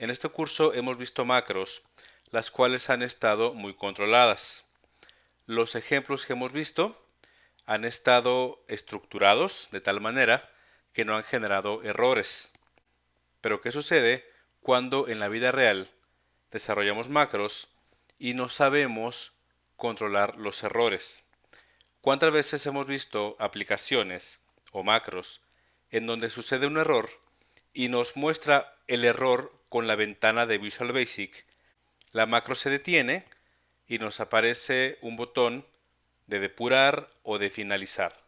En este curso hemos visto macros, las cuales han estado muy controladas. Los ejemplos que hemos visto han estado estructurados de tal manera que no han generado errores. Pero ¿qué sucede cuando en la vida real desarrollamos macros y no sabemos controlar los errores? ¿Cuántas veces hemos visto aplicaciones o macros en donde sucede un error y nos muestra el error con la ventana de Visual Basic? La macro se detiene y nos aparece un botón de depurar o de finalizar.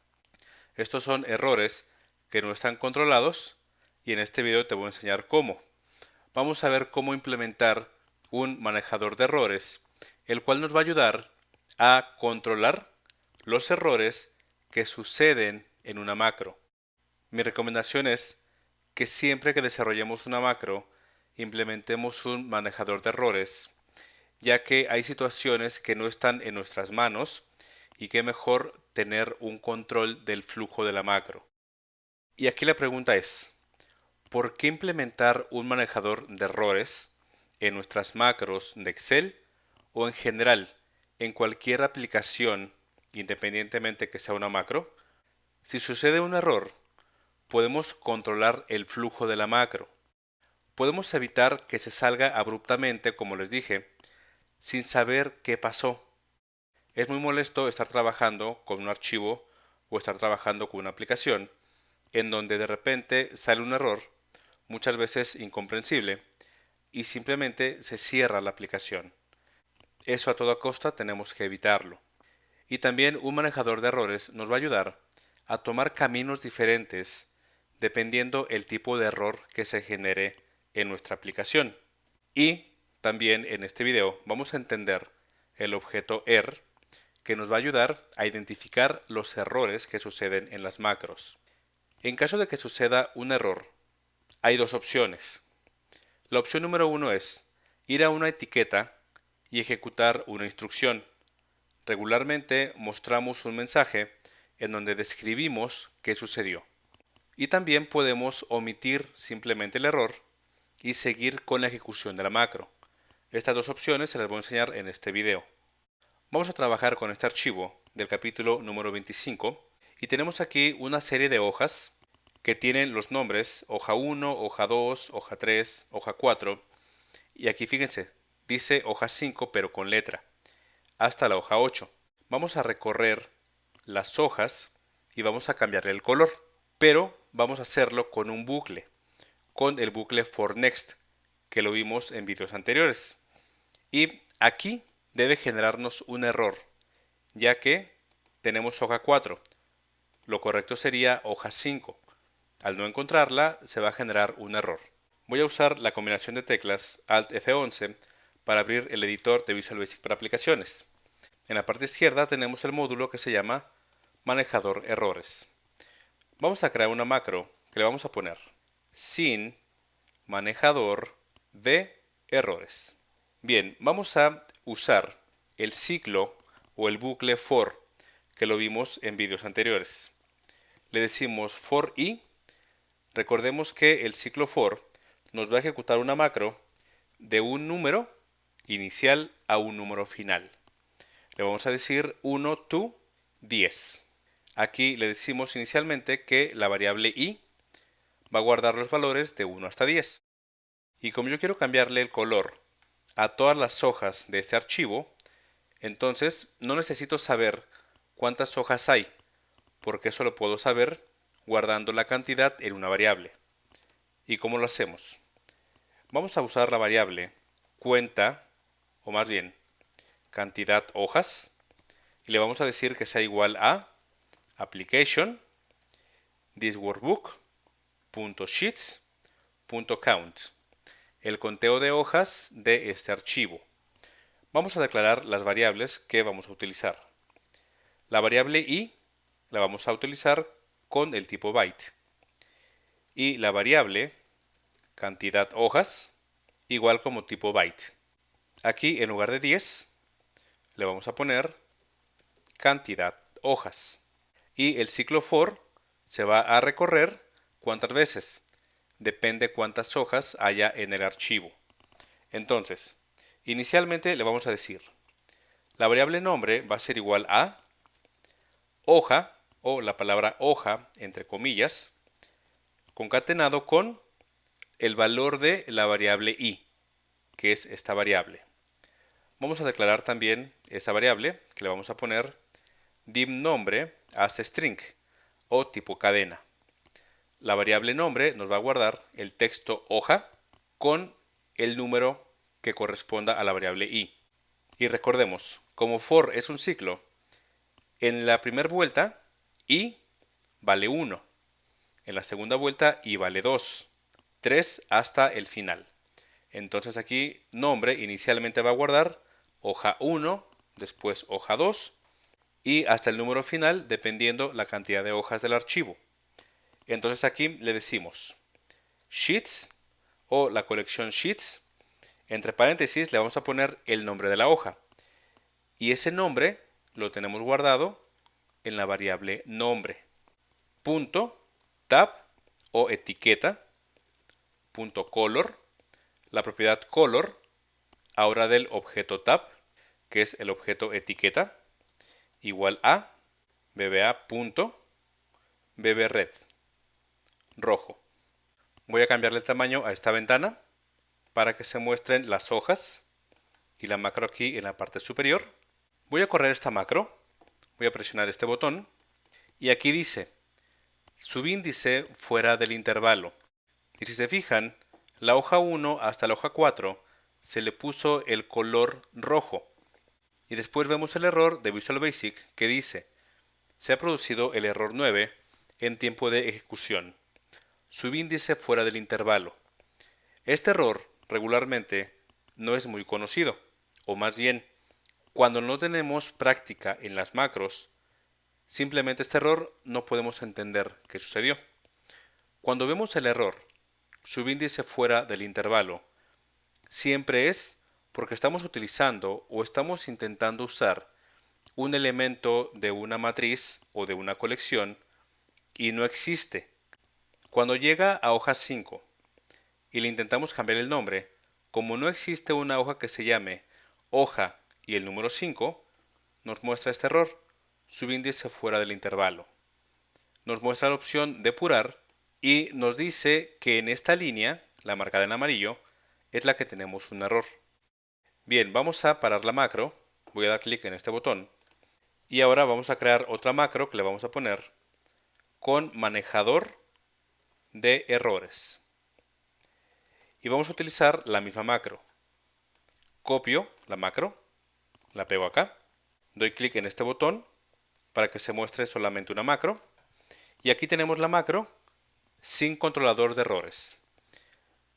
Estos son errores que no están controlados y en este video te voy a enseñar cómo. Vamos a ver cómo implementar un manejador de errores, el cual nos va a ayudar a controlar los errores que suceden en una macro. Mi recomendación es que siempre que desarrollemos una macro, implementemos un manejador de errores, ya que hay situaciones que no están en nuestras manos y que mejor tener un control del flujo de la macro. Y aquí la pregunta es, ¿por qué implementar un manejador de errores en nuestras macros de Excel o en general en cualquier aplicación, independientemente que sea una macro? Si sucede un error, podemos controlar el flujo de la macro. Podemos evitar que se salga abruptamente, como les dije, sin saber qué pasó. Es muy molesto estar trabajando con un archivo o estar trabajando con una aplicación en donde de repente sale un error, muchas veces incomprensible, y simplemente se cierra la aplicación. Eso a toda costa tenemos que evitarlo. Y también un manejador de errores nos va a ayudar a tomar caminos diferentes dependiendo el tipo de error que se genere en nuestra aplicación. Y también en este video vamos a entender el objeto ER, que nos va a ayudar a identificar los errores que suceden en las macros. En caso de que suceda un error, hay dos opciones. La opción número uno es ir a una etiqueta y ejecutar una instrucción. Regularmente mostramos un mensaje en donde describimos qué sucedió. Y también podemos omitir simplemente el error y seguir con la ejecución de la macro. Estas dos opciones se las voy a enseñar en este video. Vamos a trabajar con este archivo del capítulo número 25 y tenemos aquí una serie de hojas que tienen los nombres hoja 1, hoja 2, hoja 3, hoja 4 y aquí fíjense, dice hoja 5 pero con letra, hasta la hoja 8. Vamos a recorrer las hojas y vamos a cambiarle el color, pero vamos a hacerlo con un bucle, con el bucle for next que lo vimos en videos anteriores. Y aquí debe generarnos un error, ya que tenemos hoja 4. Lo correcto sería hoja 5. Al no encontrarla, se va a generar un error. Voy a usar la combinación de teclas Alt F11 para abrir el editor de Visual Basic para aplicaciones. En la parte izquierda tenemos el módulo que se llama manejador errores. Vamos a crear una macro que le vamos a poner sin manejador de errores. Bien, vamos a usar el ciclo o el bucle for que lo vimos en vídeos anteriores. Le decimos for i. Recordemos que el ciclo for nos va a ejecutar una macro de un número inicial a un número final. Le vamos a decir 1 to 10. Aquí le decimos inicialmente que la variable i va a guardar los valores de 1 hasta 10. Y como yo quiero cambiarle el color a todas las hojas de este archivo, entonces no necesito saber cuántas hojas hay, porque eso lo puedo saber guardando la cantidad en una variable. ¿Y cómo lo hacemos? Vamos a usar la variable cuenta, o más bien cantidad hojas, y le vamos a decir que sea igual a application thisworkbook.sheets.count, el conteo de hojas de este archivo. Vamos a declarar las variables que vamos a utilizar. La variable i la vamos a utilizar con el tipo byte. Y la variable cantidad hojas igual como tipo byte. Aquí en lugar de 10 le vamos a poner cantidad hojas. Y el ciclo for se va a recorrer ¿cuántas veces? Depende cuántas hojas haya en el archivo. Entonces, inicialmente le vamos a decir, la variable nombre va a ser igual a hoja, o la palabra hoja, entre comillas, concatenado con el valor de la variable i, que es esta variable. Vamos a declarar también esa variable, que le vamos a poner div nombre as string, o tipo cadena. La variable nombre nos va a guardar el texto hoja con el número que corresponda a la variable i. Y recordemos, como for es un ciclo, en la primera vuelta i vale 1, en la segunda vuelta i vale 2, 3 hasta el final. Entonces aquí nombre inicialmente va a guardar hoja 1, después hoja 2 y hasta el número final dependiendo la cantidad de hojas del archivo. Entonces aquí le decimos sheets o la colección sheets, entre paréntesis le vamos a poner el nombre de la hoja y ese nombre lo tenemos guardado en la variable nombre. Punto tab o etiqueta, punto color, la propiedad color ahora del objeto tab, que es el objeto etiqueta, igual a bbred rojo. Voy a cambiarle el tamaño a esta ventana para que se muestren las hojas y la macro aquí en la parte superior. Voy a correr esta macro, voy a presionar este botón y aquí dice subíndice fuera del intervalo. Y si se fijan, la hoja 1 hasta la hoja 4 se le puso el color rojo. Y después vemos el error de Visual Basic que dice se ha producido el error 9 en tiempo de ejecución. Subíndice fuera del intervalo. Este error regularmente no es muy conocido, o más bien, cuando no tenemos práctica en las macros, simplemente este error no podemos entender qué sucedió. Cuando vemos el error subíndice fuera del intervalo, siempre es porque estamos utilizando o estamos intentando usar un elemento de una matriz o de una colección y no existe. Cuando llega a hoja 5 y le intentamos cambiar el nombre, como no existe una hoja que se llame hoja y el número 5, nos muestra este error, subíndice fuera del intervalo. Nos muestra la opción depurar y nos dice que en esta línea, la marcada en amarillo, es la que tenemos un error. Bien, vamos a parar la macro, voy a dar clic en este botón y ahora vamos a crear otra macro que le vamos a poner con manejador de errores. Y vamos a utilizar la misma macro. Copio la macro, la pego acá, doy clic en este botón para que se muestre solamente una macro. Y aquí tenemos la macro sin controlador de errores.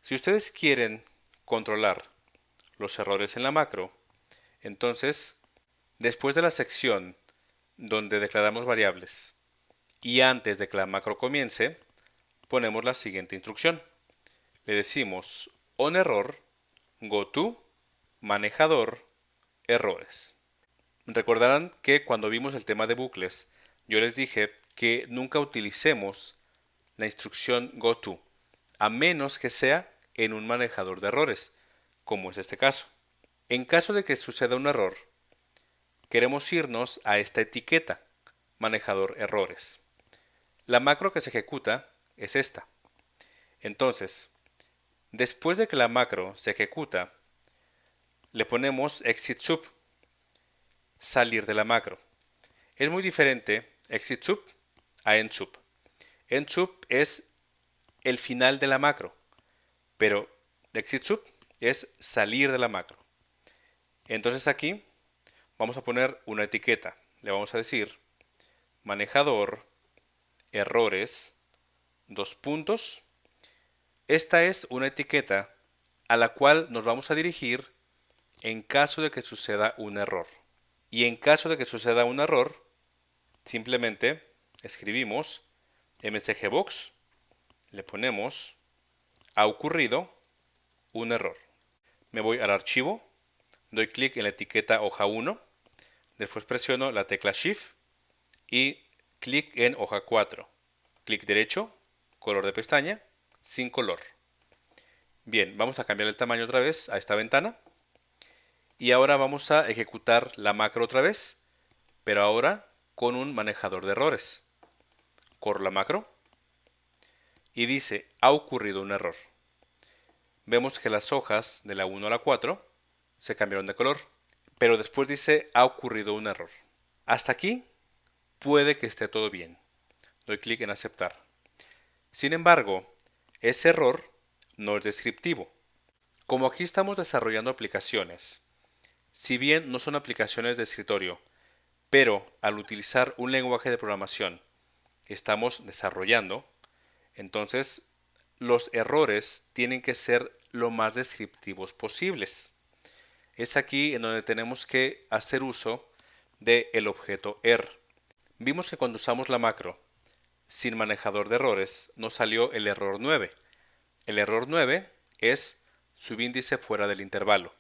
Si ustedes quieren controlar los errores en la macro, entonces, después de la sección donde declaramos variables y antes de que la macro comience, ponemos la siguiente instrucción. Le decimos onError goTo manejador errores. Recordarán que cuando vimos el tema de bucles, yo les dije que nunca utilicemos la instrucción goTo, a menos que sea en un manejador de errores, como es este caso. En caso de que suceda un error, queremos irnos a esta etiqueta, manejador errores. La macro que se ejecuta es esta. Entonces, después de que la macro se ejecuta, le ponemos exit sub, salir de la macro. Es muy diferente exit sub a end sub. End sub es el final de la macro, pero exit sub es salir de la macro. Entonces aquí vamos a poner una etiqueta. Le vamos a decir manejador errores, dos puntos. Esta es una etiqueta a la cual nos vamos a dirigir en caso de que suceda un error. Y en caso de que suceda un error, simplemente escribimos msgbox, le ponemos ha ocurrido un error. Me voy al archivo, doy clic en la etiqueta hoja 1, después presiono la tecla Shift y clic en hoja 4. Clic derecho, color de pestaña, sin color. Bien, vamos a cambiar el tamaño otra vez a esta ventana. Y ahora vamos a ejecutar la macro otra vez, pero ahora con un manejador de errores. Corro la macro y dice, ha ocurrido un error. Vemos que las hojas de la 1 a la 4 se cambiaron de color, pero después dice, ha ocurrido un error. Hasta aquí puede que esté todo bien. Doy clic en aceptar. Sin embargo, ese error no es descriptivo. Como aquí estamos desarrollando aplicaciones, si bien no son aplicaciones de escritorio, pero al utilizar un lenguaje de programación estamos desarrollando, entonces los errores tienen que ser lo más descriptivos posibles. Es aquí en donde tenemos que hacer uso del objeto er. Vimos que cuando usamos la macro sin manejador de errores nos salió el error 9. El error 9 es subíndice fuera del intervalo,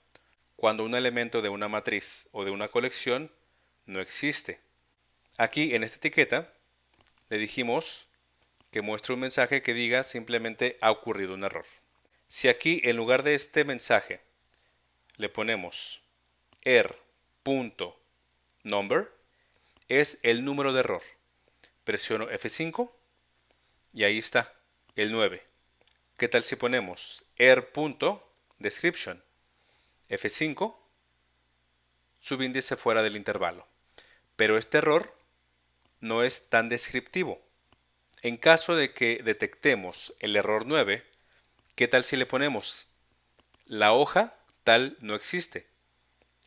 cuando un elemento de una matriz o de una colección no existe. Aquí en esta etiqueta le dijimos que muestre un mensaje que diga simplemente ha ocurrido un error. Si aquí en lugar de este mensaje le ponemos er.number, es el número de error. Presiono F5 y ahí está, el 9. ¿Qué tal si ponemos er.description? F5, subíndice fuera del intervalo. Pero este error no es tan descriptivo. En caso de que detectemos el error 9, ¿qué tal si le ponemos la hoja tal no existe?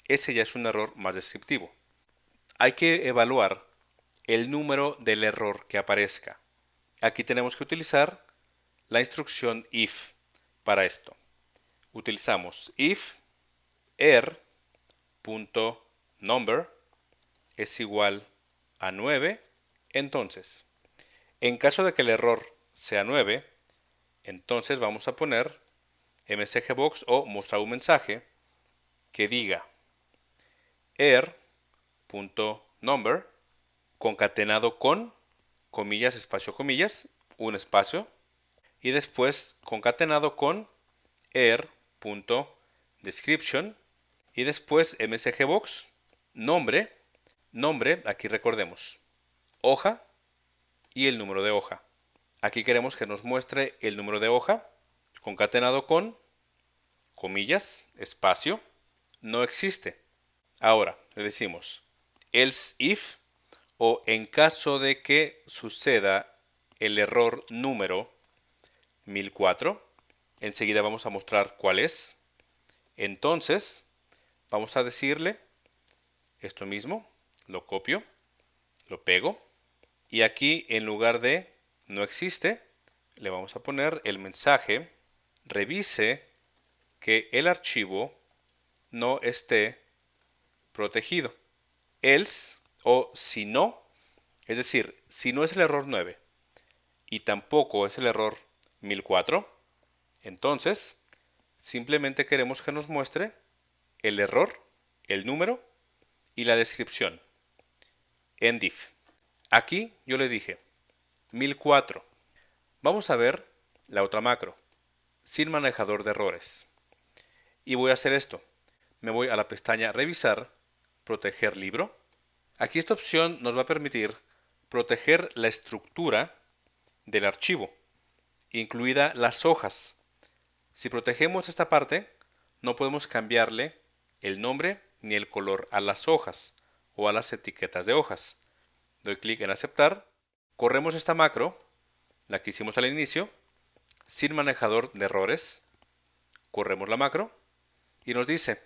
Ese ya es un error más descriptivo. Hay que evaluar el número del error que aparezca. Aquí tenemos que utilizar la instrucción if para esto. Utilizamos if er.number es igual a 9, entonces, en caso de que el error sea 9, entonces vamos a poner msgbox o mostrar un mensaje que diga er.number concatenado con comillas, espacio, comillas, un espacio, y después concatenado con er.description y después msgbox nombre, aquí recordemos, hoja y el número de hoja. Aquí queremos que nos muestre el número de hoja concatenado con comillas, espacio, no existe. Ahora le decimos else if o en caso de que suceda el error número 1004, enseguida vamos a mostrar cuál es. Entonces vamos a decirle esto mismo, lo copio, lo pego y aquí en lugar de no existe, le vamos a poner el mensaje revise que el archivo no esté protegido. Else o si no, es decir, si no es el error 9 y tampoco es el error 1004, entonces simplemente queremos que nos muestre el error, el número y la descripción. Endif. Aquí yo le dije 1004. Vamos a ver la otra macro, sin manejador de errores. Y voy a hacer esto. Me voy a la pestaña Revisar, Proteger libro. Aquí esta opción nos va a permitir proteger la estructura del archivo, incluida las hojas. Si protegemos esta parte, no podemos cambiarle el nombre ni el color a las hojas o a las etiquetas de hojas. Doy clic en aceptar, corremos esta macro, la que hicimos al inicio, sin manejador de errores, corremos la macro y nos dice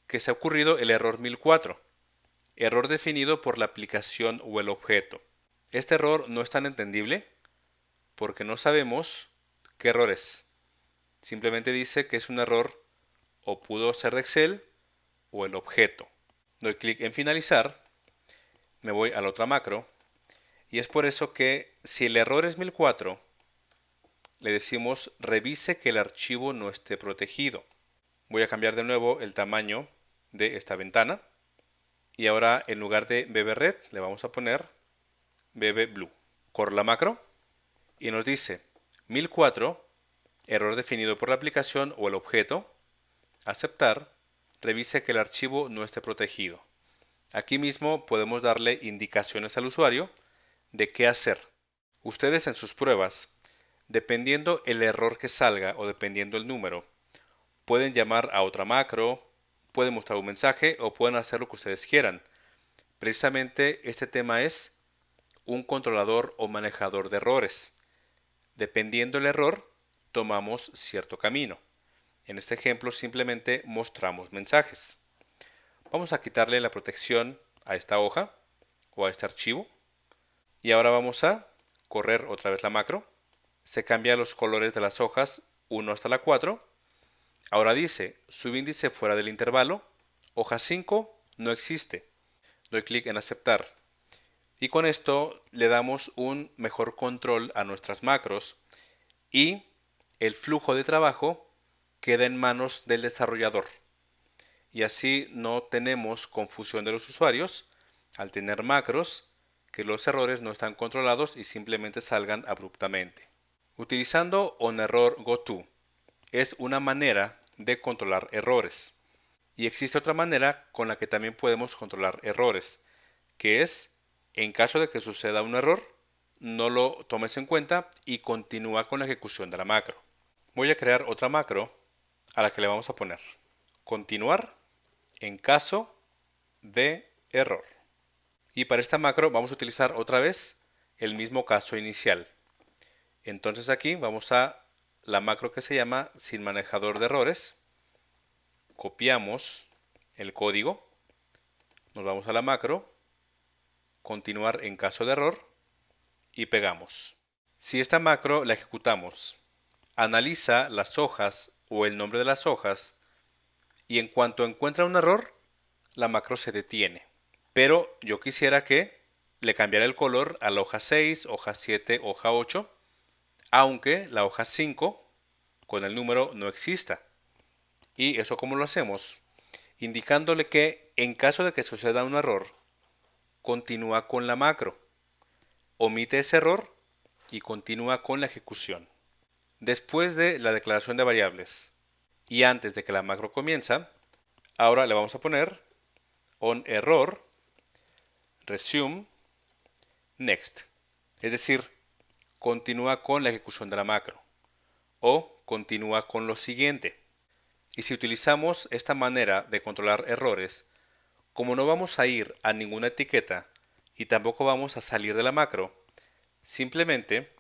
que se ha ocurrido el error 1004, error definido por la aplicación o el objeto. Este error no es tan entendible porque no sabemos qué error es. Simplemente dice que es un error o pudo ser de Excel o el objeto. Doy clic en finalizar, me voy a la otra macro y es por eso que si el error es 1004, le decimos revise que el archivo no esté protegido. Voy a cambiar de nuevo el tamaño de esta ventana y ahora en lugar de bb-red le vamos a poner bb-blue. Corro la macro y nos dice 1004 error definido por la aplicación o el objeto, aceptar, revise que el archivo no esté protegido. Aquí mismo podemos darle indicaciones al usuario de qué hacer. Ustedes en sus pruebas, dependiendo el error que salga o dependiendo el número, pueden llamar a otra macro, pueden mostrar un mensaje o pueden hacer lo que ustedes quieran. Precisamente este tema es un controlador o manejador de errores. Dependiendo el error, tomamos cierto camino. En este ejemplo simplemente mostramos mensajes. Vamos a quitarle la protección a esta hoja o a este archivo. Y ahora vamos a correr otra vez la macro. Se cambian los colores de las hojas 1 hasta la 4. Ahora dice subíndice fuera del intervalo. Hoja 5 no existe. Doy clic en aceptar. Y con esto le damos un mejor control a nuestras macros y el flujo de trabajo queda en manos del desarrollador. Y así no tenemos confusión de los usuarios al tener macros que los errores no están controlados y simplemente salgan abruptamente. Utilizando OnErrorGoTo es una manera de controlar errores. Y existe otra manera con la que también podemos controlar errores, que es, en caso de que suceda un error, no lo tomes en cuenta y continúa con la ejecución de la macro. Voy a crear otra macro a la que le vamos a poner continuar en caso de error. Y para esta macro vamos a utilizar otra vez el mismo caso inicial. Entonces aquí vamos a la macro que se llama sin manejador de errores. Copiamos el código, nos vamos a la macro, continuar en caso de error y pegamos. Si esta macro la ejecutamos, analiza las hojas o el nombre de las hojas y en cuanto encuentra un error, la macro se detiene. Pero yo quisiera que le cambiara el color a la hoja 6, hoja 7, hoja 8, aunque la hoja 5 con el número no exista. ¿Y eso cómo lo hacemos? Indicándole que en caso de que suceda un error, continúa con la macro, omite ese error y continúa con la ejecución. Después de la declaración de variables y antes de que la macro comienza, ahora le vamos a poner OnError resume next, es decir, continúa con la ejecución de la macro o continúa con lo siguiente. Y si utilizamos esta manera de controlar errores, como no vamos a ir a ninguna etiqueta y tampoco vamos a salir de la macro, simplemente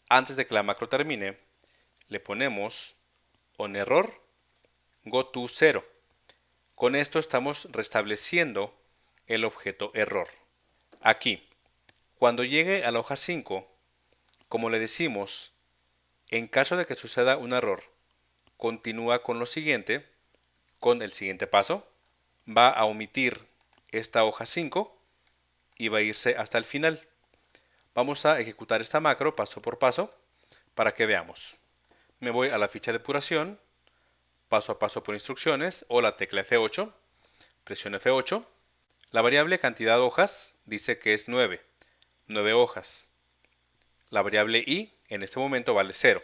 antes de que la macro termine, le ponemos OnError goTo0. Con esto estamos restableciendo el objeto error. Aquí, cuando llegue a la hoja 5, como le decimos, en caso de que suceda un error, continúa con lo siguiente, con el siguiente paso, va a omitir esta hoja 5 y va a irse hasta el final. Vamos a ejecutar esta macro paso por paso para que veamos. Me voy a la ficha de depuración, paso a paso por instrucciones o la tecla F8, presiono F8. La variable cantidad de hojas dice que es 9 hojas. La variable i en este momento vale 0.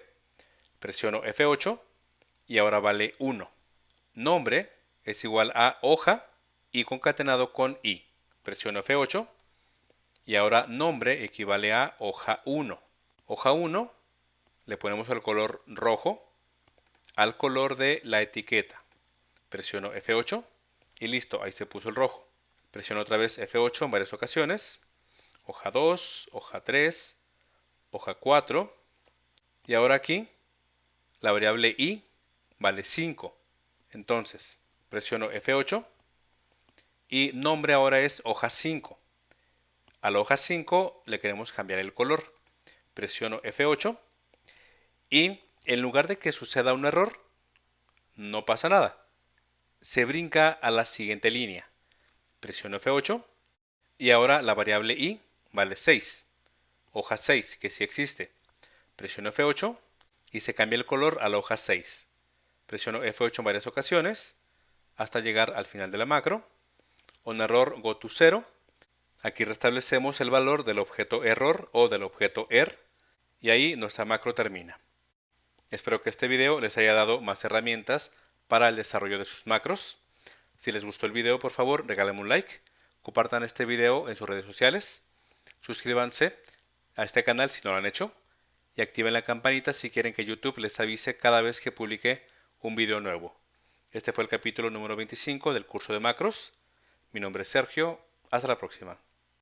Presiono F8 y ahora vale 1. Nombre es igual a hoja y concatenado con i. Presiono F8 y ahora nombre equivale a hoja 1. Hoja 1 le ponemos el color rojo al color de la etiqueta. Presiono F8 y listo, ahí se puso el rojo. Presiono otra vez F8 en varias ocasiones. Hoja 2, hoja 3, hoja 4. Y ahora aquí la variable i vale 5. Entonces presiono F8 y nombre ahora es hoja 5. A la hoja 5 le queremos cambiar el color. Presiono F8 y en lugar de que suceda un error, no pasa nada. Se brinca a la siguiente línea. Presiono F8 y ahora la variable i vale 6. Hoja 6, que sí existe. Presiono F8 y se cambia el color a la hoja 6. Presiono F8 en varias ocasiones hasta llegar al final de la macro. OnError goTo0. Aquí restablecemos el valor del objeto error o del objeto er y ahí nuestra macro termina. Espero que este video les haya dado más herramientas para el desarrollo de sus macros. Si les gustó el video, por favor, regálenme un like, compartan este video en sus redes sociales, suscríbanse a este canal si no lo han hecho y activen la campanita si quieren que YouTube les avise cada vez que publique un video nuevo. Este fue el capítulo número 25 del curso de macros. Mi nombre es Sergio. Hasta la próxima.